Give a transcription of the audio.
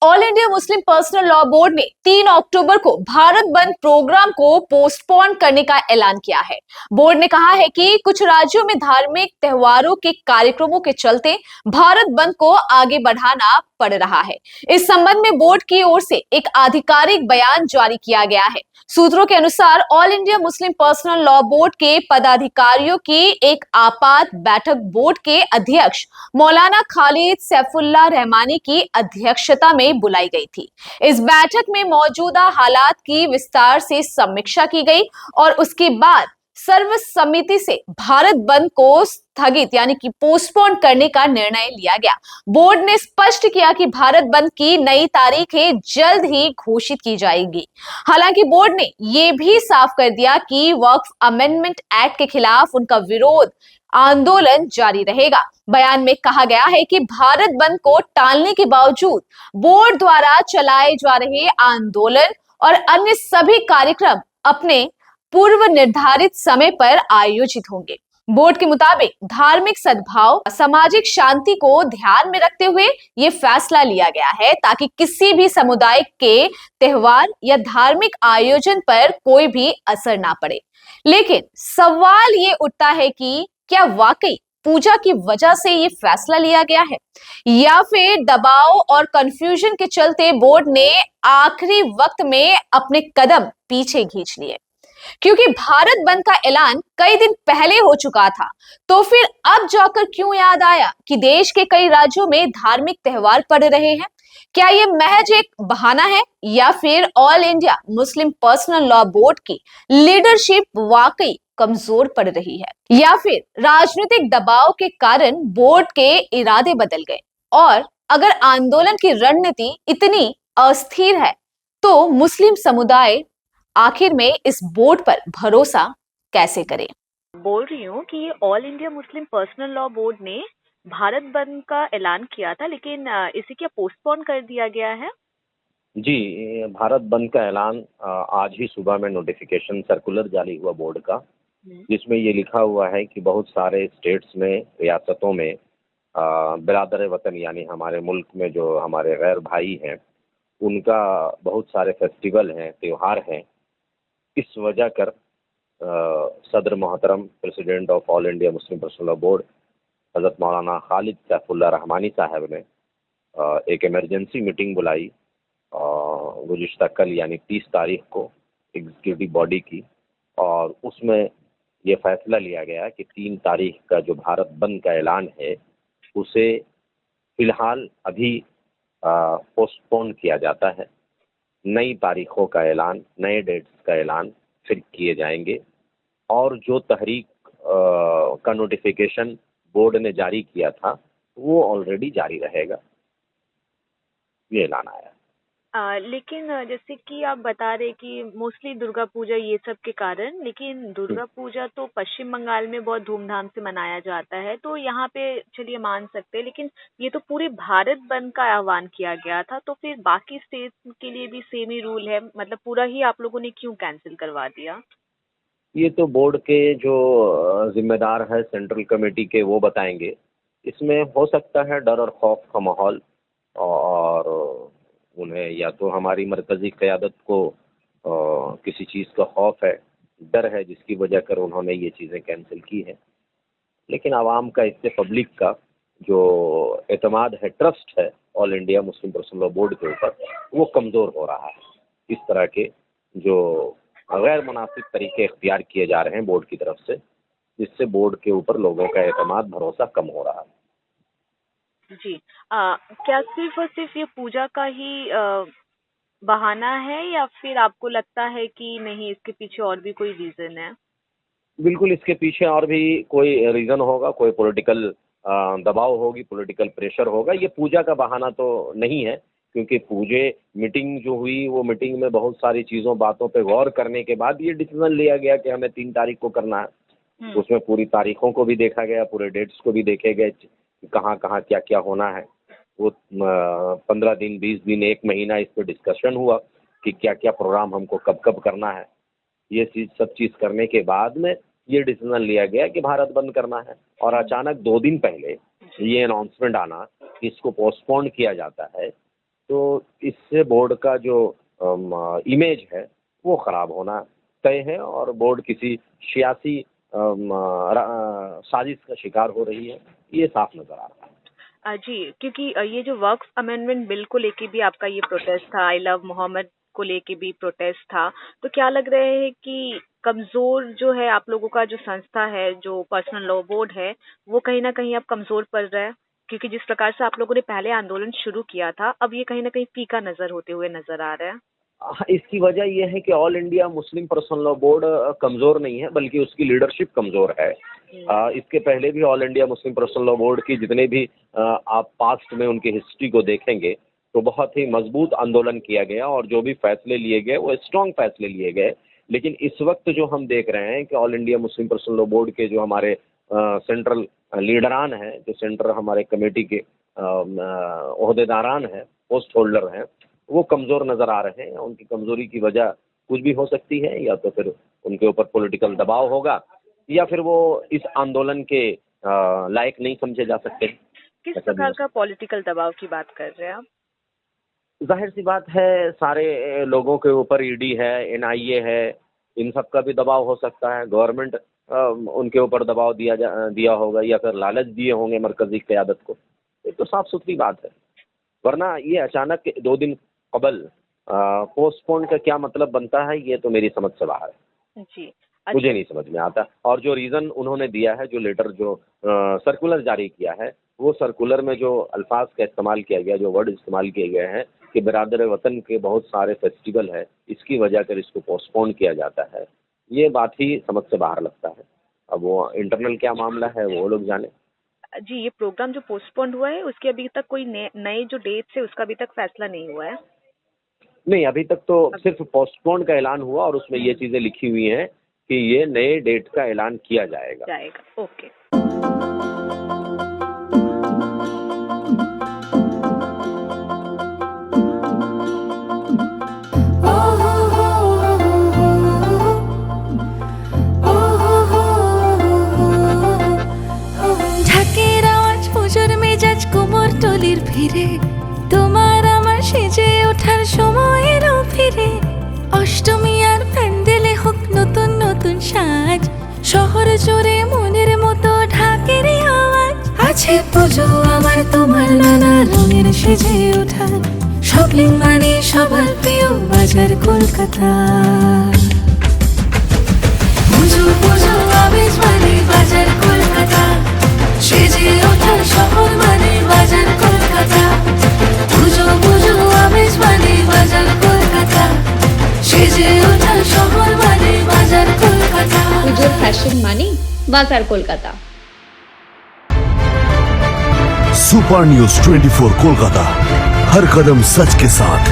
All India Muslim personal law board ने 3 अक्टूबर को भारत बंद प्रोग्राम को पोस्टपोन करने का ऐलान किया है। बोर्ड ने कहा है कि कुछ राज्यों में धार्मिक त्योहारों के कार्यक्रमों के चलते भारत बंद को आगे बढ़ाना पड़ रहा है। इस संबंध में बोर्ड की ओर से एक आधिकारिक बयान जारी किया गया है। सूत्रों के अनुसार all India Muslim personal law board के पदाधिकारियों की एक आपात बैठक बोर्ड के अध्यक्ष मौलाना खालिद सैफुल्लाह रहमानी की अध्यक्षता में बुलाई गई थी। इस बैठक में मौजूदा हालात की विस्तार से समीक्षा की गई और उसके बाद सर्वसम्मति से भारत बंद को स्थगित यानी कि पोस्टपोन करने का निर्णय लिया गया। बोर्ड ने स्पष्ट किया कि भारत बंद की नई तारीखें जल्द ही घोषित की जाएगी। हालांकि बोर्ड ने यह भी साफ कर दिया कि वक्फ अमेंडमेंट एक्ट के खिलाफ उनका विरोध आंदोलन जारी रहेगा। बयान में कहा गया है कि भारत बंद को टालने के बावजूद बोर्ड द्वारा चलाए जा रहे आंदोलन और अन्य सभी कार्यक्रम अपने पूर्व निर्धारित समय पर आयोजित होंगे। बोर्ड के मुताबिक धार्मिक सद्भाव, सामाजिक शांति को ध्यान में रखते हुए ये फैसला लिया गया है ताकि किसी भी समुदाय के त्योहार या धार्मिक आयोजन पर कोई भी असर ना पड़े। लेकिन सवाल ये उठता है कि क्या वाकई पूजा की वजह से ये फैसला लिया गया है या फिर दबाव और कंफ्यूजन के चलते बोर्ड ने आखिरी वक्त में अपने कदम पीछे खींच लिए। क्योंकि भारत बंद का ऐलान कई दिन पहले हो चुका था, तो फिर अब जाकर क्यों याद आया कि देश के कई राज्यों में धार्मिक त्योहार पड़ रहे हैं? क्या ये महज एक बहाना है या फिर all India Muslim personal law board की लीडरशिप वाकई कमजोर पड़ रही है या फिर राजनीतिक दबाव के कारण बोर्ड के इरादे बदल गए? और अगर आंदोलन की रणनीति इतनी अस्थिर है तो मुस्लिम समुदाय आखिर में इस बोर्ड पर भरोसा कैसे करे? बोल रही हूँ कि ये all India Muslim personal law board ने भारत बंद का ऐलान किया था, लेकिन इसे क्या पोस्टपोन कर दिया गया है? जी, भारत बंद का ऐलान आज ही सुबह में नोटिफिकेशन सर्कुलर जारी हुआ बोर्ड का, जिसमें ये लिखा हुआ है कि बहुत सारे स्टेट्स में, रियासतों में बिरादर वतन यानी हमारे मुल्क में जो हमारे गैर भाई हैं, उनका बहुत सारे फेस्टिवल हैं, त्योहार हैं। इस वजह कर सदर मोहतरम president of all India Muslim personal law board हज़रत मौलाना खालिद सैफुल्लाह रहमानी साहब ने एक इमरजेंसी मीटिंग बुलाई गुज़िश्ता कल यानी 30 तारीख को एग्जीक्यूटिव बॉडी की, और उसमें ये फैसला लिया गया कि 3 तारीख का जो भारत बंद का ऐलान है उसे फ़िलहाल अभी पोस्टपोन किया जाता है। नई तारीखों का ऐलान, नए डेट्स का ऐलान फिर किए जाएंगे, और जो तहरीक का नोटिफिकेशन बोर्ड ने जारी किया था वो ऑलरेडी जारी रहेगा, ये ऐलान आया। लेकिन जैसे कि आप बता रहे कि मोस्टली दुर्गा पूजा ये सब के कारण, लेकिन दुर्गा पूजा तो पश्चिम बंगाल में बहुत धूमधाम से मनाया जाता है, तो यहाँ पे चलिए मान सकते हैं, लेकिन ये तो पूरे भारत बंद का आह्वान किया गया था, तो फिर बाकी स्टेट्स के लिए भी सेम ही रूल है, मतलब पूरा ही आप लोगों ने क्यों कैंसिल करवा दिया? ये तो बोर्ड के जो जिम्मेदार है सेंट्रल कमेटी के, वो बताएंगे। इसमें हो सकता है डर और खौफ का माहौल, और उन्हें या तो हमारी मरकज़ी क़यादत को किसी चीज़ का खौफ है, डर है, जिसकी वजह कर उन्होंने ये चीज़ें कैंसिल की हैं। लेकिन आवाम का, इससे पब्लिक का जो एतमाद है, ट्रस्ट है all India Muslim personal law board के ऊपर, वो कमज़ोर हो रहा है। इस तरह के जो गैर मुनासिब तरीके इख्तियार किए जा रहे हैं बोर्ड की तरफ से, जिससे बोर्ड के ऊपर लोगों का एतमाद, भरोसा कम हो रहा है। जी। क्या सिर्फ और सिर्फ ये पूजा का ही बहाना है, या फिर आपको लगता है कि नहीं, इसके पीछे और भी कोई रीजन है? बिल्कुल, इसके पीछे और भी कोई रीज़न होगा, कोई पॉलिटिकल दबाव होगी, पॉलिटिकल प्रेशर होगा। ये पूजा का बहाना तो नहीं है, क्योंकि मीटिंग जो हुई, वो मीटिंग में बहुत सारी चीज़ों, बातों पे गौर करने के बाद ये डिसीजन लिया गया कि हमें 3 तारीख को करना है। उसमें पूरी तारीखों को भी देखा गया, पूरे डेट्स को भी देखे गए, कहाँ कहाँ क्या क्या होना है। वो 15 दिन, 20 दिन, 1 महीना इस पर डिस्कशन हुआ कि क्या क्या प्रोग्राम हमको कब कब करना है। ये सब चीज़ करने के बाद में ये डिसीजन लिया गया कि भारत बंद करना है, और अचानक 2 दिन पहले ये अनाउंसमेंट आना कि इसको पोस्टपोन किया जाता है, तो इससे बोर्ड का जो इमेज है वो खराब होना तय है और बोर्ड किसी सियासी साजिश का शिकार हो रही है, ये साफ नजर आ रहा है। जी, क्योंकि ये जो वक्फ अमेंडमेंट बिल को लेके भी आपका ये प्रोटेस्ट था, आई लव मोहम्मद को लेके भी प्रोटेस्ट था, तो क्या लग रहा है कि कमजोर जो है आप लोगों का जो संस्था है, जो पर्सनल लॉ बोर्ड है, वो कहीं ना कहीं अब कमजोर पड़ रहा है? क्योंकि जिस प्रकार से आप लोगों ने पहले आंदोलन शुरू किया था, अब ये कहीं ना कहीं फीका नजर होते हुए नजर आ रहा है। इसकी वजह यह है कि all India Muslim personal law board कमज़ोर नहीं है, बल्कि उसकी लीडरशिप कमज़ोर है। इसके पहले भी all India Muslim personal law board की जितने भी आप पास्ट में उनकी हिस्ट्री को देखेंगे तो बहुत ही मजबूत आंदोलन किया गया और जो भी फैसले लिए गए वो स्ट्रॉन्ग फैसले लिए गए। लेकिन इस वक्त जो हम देख रहे हैं कि all India Muslim personal law board के जो हमारे सेंट्रल लीडरान हैं, जो सेंट्रल हमारे कमेटी के ओहदेदारान हैं, पोस्ट होल्डर हैं, वो कमज़ोर नज़र आ रहे हैं। उनकी कमज़ोरी की वजह कुछ भी हो सकती है, या तो फिर उनके ऊपर पॉलिटिकल दबाव होगा या फिर वो इस आंदोलन के लायक नहीं समझे जा सकते। किस प्रकार का पॉलिटिकल दबाव की बात कर रहे हैं आप? जाहिर सी बात है, सारे लोगों के ऊपर ईडी है, एनआईए है, इन सब का भी दबाव हो सकता है। गवर्नमेंट उनके ऊपर दबाव दिया होगा या फिर लालच दिए होंगे मरकजी क़यादत को। ये तो साफ सुथरी बात है, वरना ये अचानक 2 दिन कबल पोस्टपोन का क्या मतलब बनता है, ये तो मेरी समझ से बाहर है। जी, मुझे नहीं समझ में आता। और जो रीज़न उन्होंने दिया है, जो लेटर जो सर्कुलर जारी किया है, वो सर्कुलर में जो अल्फाज का इस्तेमाल किया गया, जो वर्ड इस्तेमाल किए गए हैं कि बिरादर वतन के बहुत सारे फेस्टिवल है, इसकी वजह कर इसको पोस्टपोन किया जाता है, ये बात ही समझ से बाहर लगता है। अब वो इंटरनल क्या मामला है वो लोग जाने। जी, ये प्रोग्राम जो पोस्टपोन हुआ है उसके अभी तक कोई नए जो डेट्स है उसका अभी तक फैसला नहीं हुआ है? नहीं, अभी तक तो सिर्फ पोस्टपोन का ऐलान हुआ और उसमें ये चीज़ें लिखी हुई हैं कि ये नए डेट का ऐलान किया जाएगा। ओके। ঢাকের আওয়াজ পুজোর মেজাজ কোমর টলির ভিড়ে, তোমার আমার সেজে ওঠার সময় এলো ফিরে। অষ্টমী আর প্যান্ডেলে হোক নতুন নতুন সাজ, শহর জুড়ে মনের মতো ঢাকের আওয়াজ। আছে পুজো আমার তোমার নানা রঙের সেজে ওঠা, শপিং মানে সবার প্রিয় বাজার কলকাতা। পুজো পুজো আবেশ মানে বাজার কলকাতা, সেজে ওঠা শহর মানে বাজার কলকাতা। পুজো পুজো আবেশ মানে বাজার কলকাতা, সেজে ওঠা শহর মানে বাজার কলকাতা। পুজোর ফ্যাশন মানি বাজার কলকাতা। सुपर न्यूज 24 कोलकाता, हर कदम सच के साथ।